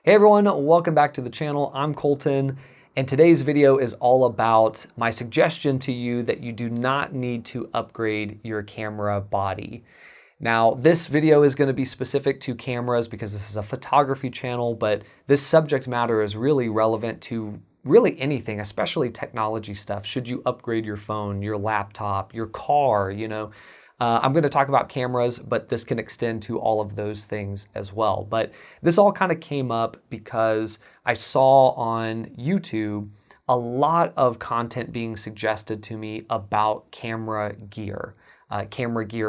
Hey everyone, welcome back to the channel. I'm Colton, and today's video is all about my suggestion to you that you do not need to upgrade your camera body. Now, this video is going to be specific to cameras because this is a photography channel, but this subject matter is really relevant to really anything, especially technology stuff. Should you upgrade your phone, your laptop, your car, I'm going to talk about cameras, but this can extend to all of those things as well. But this all kind of came up because I saw on YouTube a lot of content being suggested to me about camera gear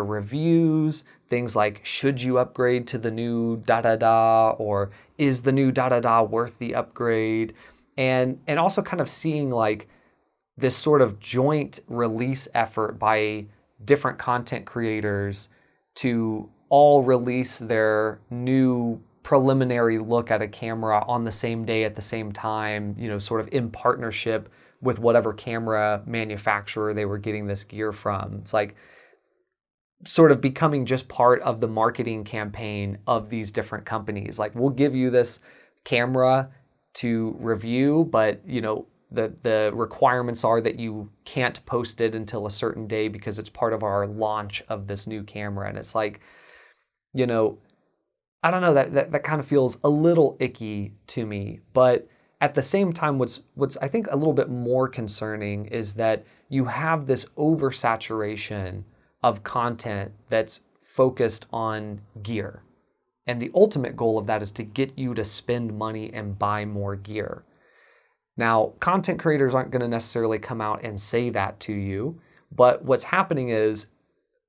reviews, things like, should you upgrade to the new da-da-da, or is the new da-da-da worth the upgrade? And also kind of seeing like this sort of joint release effort by different content creators to all release their new preliminary look at a camera on the same day at the same time, sort of in partnership with whatever camera manufacturer they were getting this gear from. It's like sort of becoming just part of the marketing campaign of these different companies. Like, we'll give you this camera to review, but the requirements are that you can't post it until a certain day because it's part of our launch of this new camera. And it's like, I don't know, that kind of feels a little icky to me. But at the same time, what's I think a little bit more concerning is that you have this oversaturation of content that's focused on gear. And the ultimate goal of that is to get you to spend money and buy more gear. Now, content creators aren't going to necessarily come out and say that to you, but what's happening is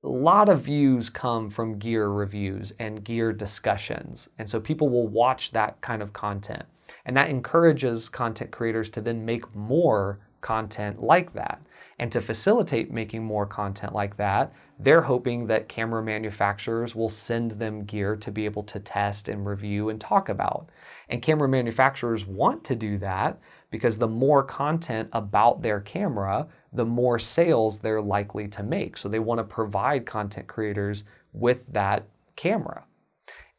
a lot of views come from gear reviews and gear discussions. And so people will watch that kind of content. And that encourages content creators to then make more content like that. And to facilitate making more content like that, they're hoping that camera manufacturers will send them gear to be able to test and review and talk about. And camera manufacturers want to do that because the more content about their camera, the more sales they're likely to make. So they want to provide content creators with that camera.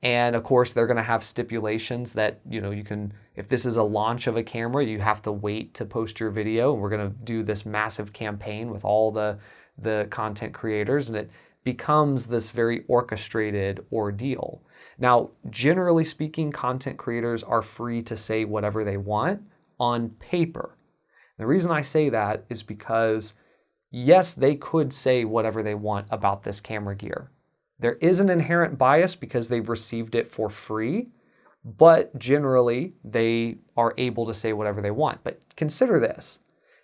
And of course, they're going to have stipulations that, you can, if this is a launch of a camera, you have to wait to post your video. And we're going to do this massive campaign with all the content creators. And it becomes this very orchestrated ordeal. Now, generally speaking, content creators are free to say whatever they want on paper. The reason I say that is because, yes, they could say whatever they want about this camera gear. There is an inherent bias because they've received it for free, but generally they are able to say whatever they want. But consider this.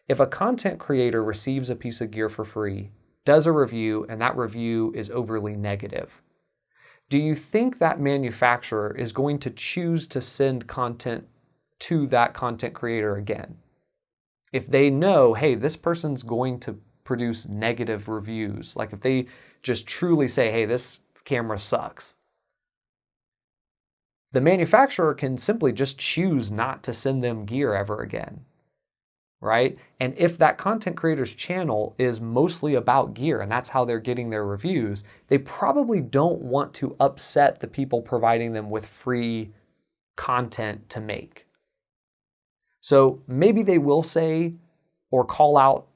If a content creator receives a piece of gear for free, does a review, and that review is overly negative, do you think that manufacturer is going to choose to send content to that content creator again? If they know, hey, this person's going to produce negative reviews, like if they just truly say, hey, this camera sucks, the manufacturer can simply just choose not to send them gear ever again, right? And if that content creator's channel is mostly about gear and that's how they're getting their reviews, they probably don't want to upset the people providing them with free content to make. So maybe they will say or call out,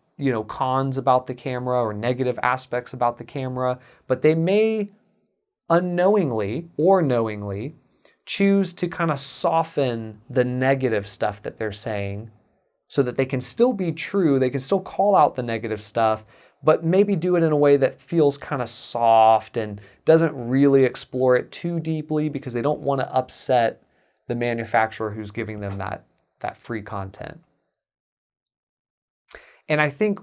cons about the camera or negative aspects about the camera, but they may unknowingly or knowingly choose to kind of soften the negative stuff that they're saying so that they can still be true, they can still call out the negative stuff, but maybe do it in a way that feels kind of soft and doesn't really explore it too deeply because they don't want to upset the manufacturer who's giving them that free content. And I think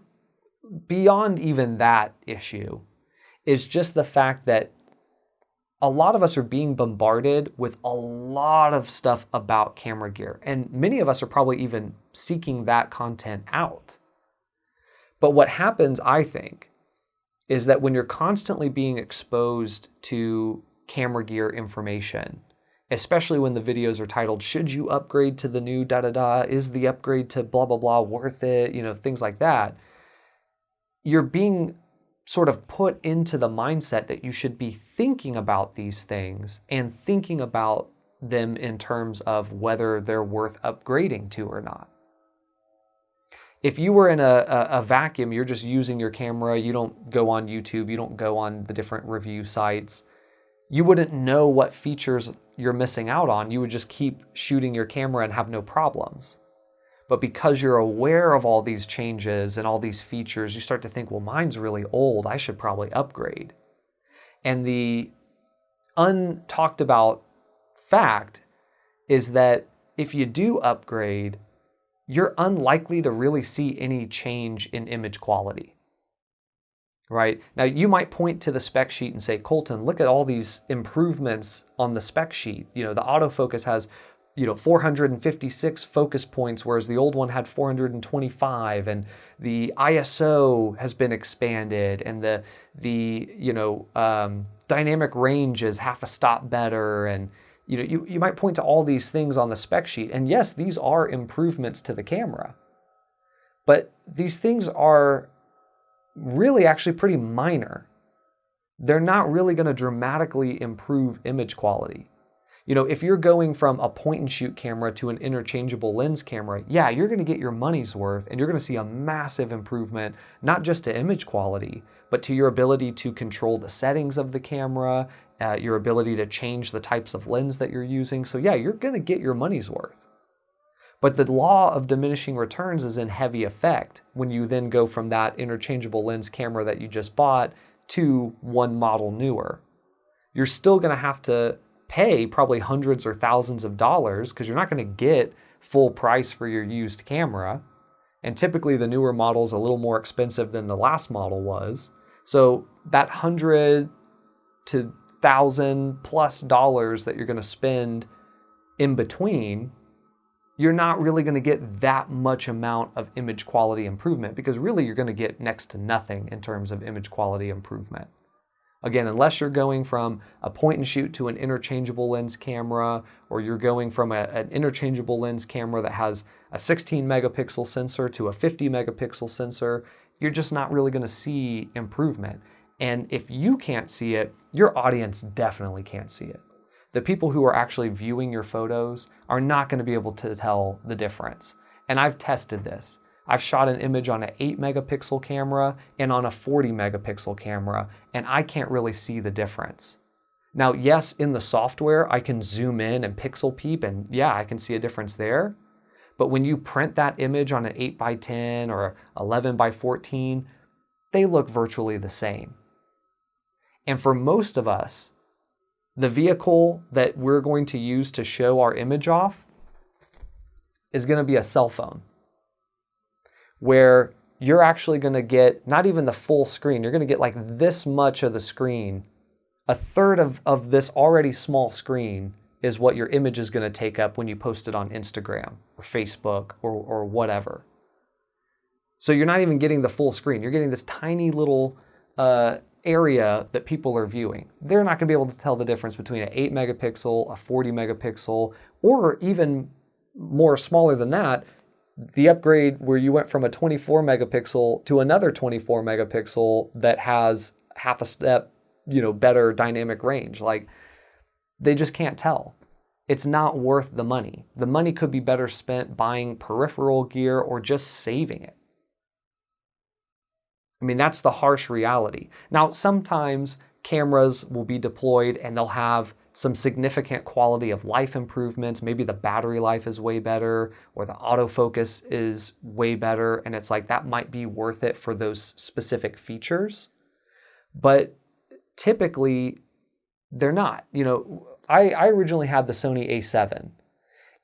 beyond even that issue is just the fact that a lot of us are being bombarded with a lot of stuff about camera gear. And many of us are probably even seeking that content out. But what happens, I think, is that when you're constantly being exposed to camera gear information, especially when the videos are titled, should you upgrade to the new da-da-da? Is the upgrade to blah, blah, blah worth it? Things like that. You're being sort of put into the mindset that you should be thinking about these things and thinking about them in terms of whether they're worth upgrading to or not. If you were in a vacuum, you're just using your camera, you don't go on YouTube, you don't go on the different review sites, you wouldn't know what features you're missing out on. You would just keep shooting your camera and have no problems. But because you're aware of all these changes and all these features, you start to think, well, mine's really old, I should probably upgrade. And the untalked about fact is that if you do upgrade, you're unlikely to really see any change in image quality, right? Now, you might point to the spec sheet and say, Colton, look at all these improvements on the spec sheet. You know, the autofocus has, 456 focus points, whereas the old one had 425, and the ISO has been expanded, and the dynamic range is half a stop better, and you might point to all these things on the spec sheet, and yes, these are improvements to the camera, but these things are really actually pretty minor. They're not really going to dramatically improve image quality. If you're going from a point and shoot camera to an interchangeable lens camera, yeah, you're going to get your money's worth, and you're going to see a massive improvement, not just to image quality, but to your ability to control the settings of the camera, your ability to change the types of lens that you're using. So yeah, you're going to get your money's worth. But the law of diminishing returns is in heavy effect when you then go from that interchangeable lens camera that you just bought to one model newer. You're still going to have to pay probably hundreds or thousands of dollars because you're not going to get full price for your used camera. And typically the newer model is a little more expensive than the last model was. So that $100 to $1,000+ that you're going to spend in between, you're not really going to get that much amount of image quality improvement, because really you're going to get next to nothing in terms of image quality improvement. Again, unless you're going from a point and shoot to an interchangeable lens camera, or you're going from an interchangeable lens camera that has a 16 megapixel sensor to a 50 megapixel sensor, you're just not really going to see improvement. And if you can't see it, your audience definitely can't see it. The people who are actually viewing your photos are not going to be able to tell the difference. And I've tested this. I've shot an image on an 8 megapixel camera and on a 40 megapixel camera, and I can't really see the difference. Now, yes, in the software, I can zoom in and pixel peep, and yeah, I can see a difference there. But when you print that image on an 8x10 or 11x14, they look virtually the same. And for most of us, the vehicle that we're going to use to show our image off is going to be a cell phone, where you're actually going to get not even the full screen. You're going to get like this much of the screen. A third of this already small screen is what your image is going to take up when you post it on Instagram or Facebook or whatever. So you're not even getting the full screen. You're getting this tiny little area that people are viewing. They're not going to be able to tell the difference between an 8 megapixel, a 40 megapixel, or even more smaller than that, the upgrade where you went from a 24 megapixel to another 24 megapixel that has half a step, better dynamic range. Like, they just can't tell. It's not worth the money. The money could be better spent buying peripheral gear or just saving it. I mean, that's the harsh reality. Now, sometimes cameras will be deployed and they'll have some significant quality of life improvements. Maybe the battery life is way better, or the autofocus is way better, and it's like that might be worth it for those specific features. But typically, they're not. I originally had the Sony A7,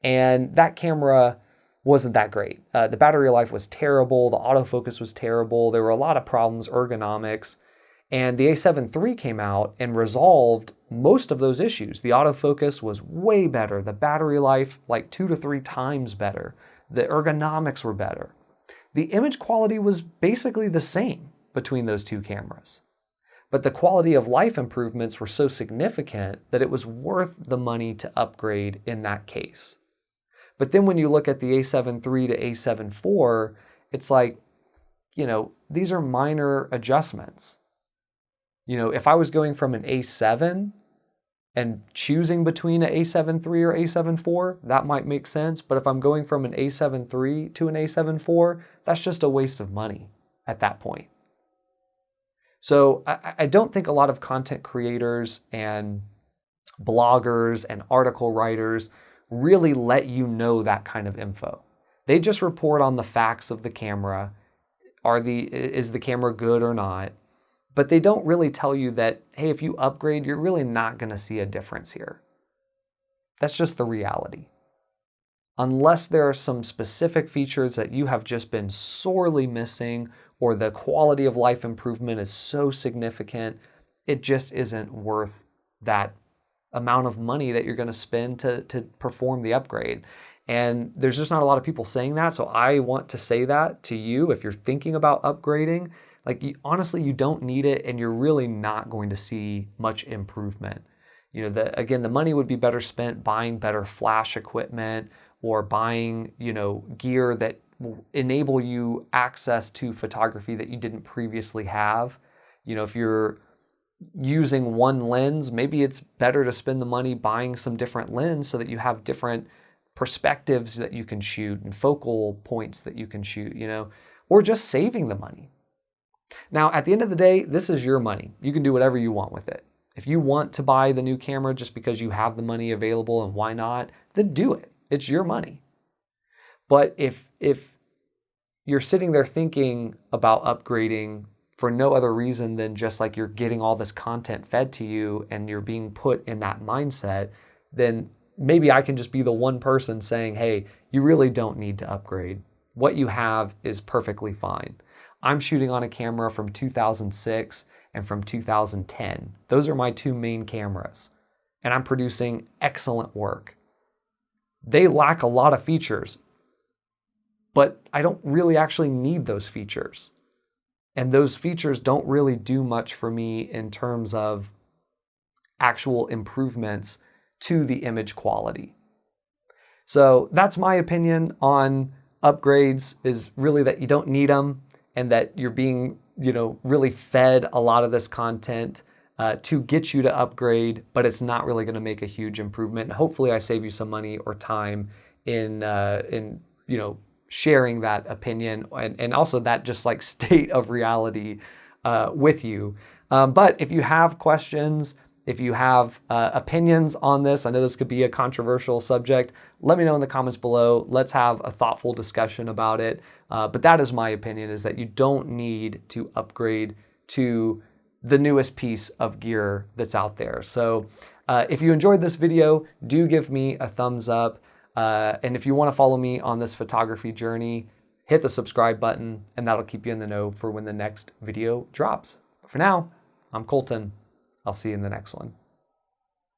and that camera wasn't that great. The battery life was terrible, the autofocus was terrible, there were a lot of problems, ergonomics, and the A7 III came out and resolved most of those issues. The autofocus was way better, the battery life like 2 to 3 times better, the ergonomics were better. The image quality was basically the same between those two cameras. But the quality of life improvements were so significant that it was worth the money to upgrade in that case. But then when you look at the A7 III to A7 IV, it's like, these are minor adjustments. If I was going from an A7 and choosing between an A7 III or A7 IV, that might make sense. But if I'm going from an A7 III to an A7 IV, that's just a waste of money at that point. So I don't think a lot of content creators and bloggers and article writers really let you know that kind of info. They just report on the facts of the camera. Is the camera good or not? But they don't really tell you that, hey, if you upgrade, you're really not going to see a difference here. That's just the reality. Unless there are some specific features that you have just been sorely missing, or the quality of life improvement is so significant, it just isn't worth that amount of money that you're going to spend to perform the upgrade. And there's just not a lot of people saying that. So I want to say that to you. If you're thinking about upgrading, honestly, you don't need it, and you're really not going to see much improvement. Again, the money would be better spent buying better flash equipment, or buying, gear that will enable you access to photography that you didn't previously have. If you're using one lens, maybe it's better to spend the money buying some different lens so that you have different perspectives that you can shoot and focal points that you can shoot, or just saving the money. Now, at the end of the day, this is your money. You can do whatever you want with it. If you want to buy the new camera just because you have the money available and why not, then do it. It's your money. But if you're sitting there thinking about upgrading for no other reason than just like you're getting all this content fed to you and you're being put in that mindset, then maybe I can just be the one person saying, hey, you really don't need to upgrade. What you have is perfectly fine. I'm shooting on a camera from 2006 and from 2010. Those are my two main cameras, and I'm producing excellent work. They lack a lot of features, but I don't really actually need those features. And those features don't really do much for me in terms of actual improvements to the image quality. So that's my opinion on upgrades, is really that you don't need them, and that you're being, really fed a lot of this content to get you to upgrade, but it's not really going to make a huge improvement. Hopefully I save you some money or time in sharing that opinion and also that just like state of reality with you. But if you have questions, if you have opinions on this, I know this could be a controversial subject, let me know in the comments below. Let's have a thoughtful discussion about it. But that is my opinion, is that you don't need to upgrade to the newest piece of gear that's out there. So if you enjoyed this video, do give me a thumbs up. And if you want to follow me on this photography journey, hit the subscribe button, and that'll keep you in the know for when the next video drops. But for now, I'm Colton. I'll see you in the next one.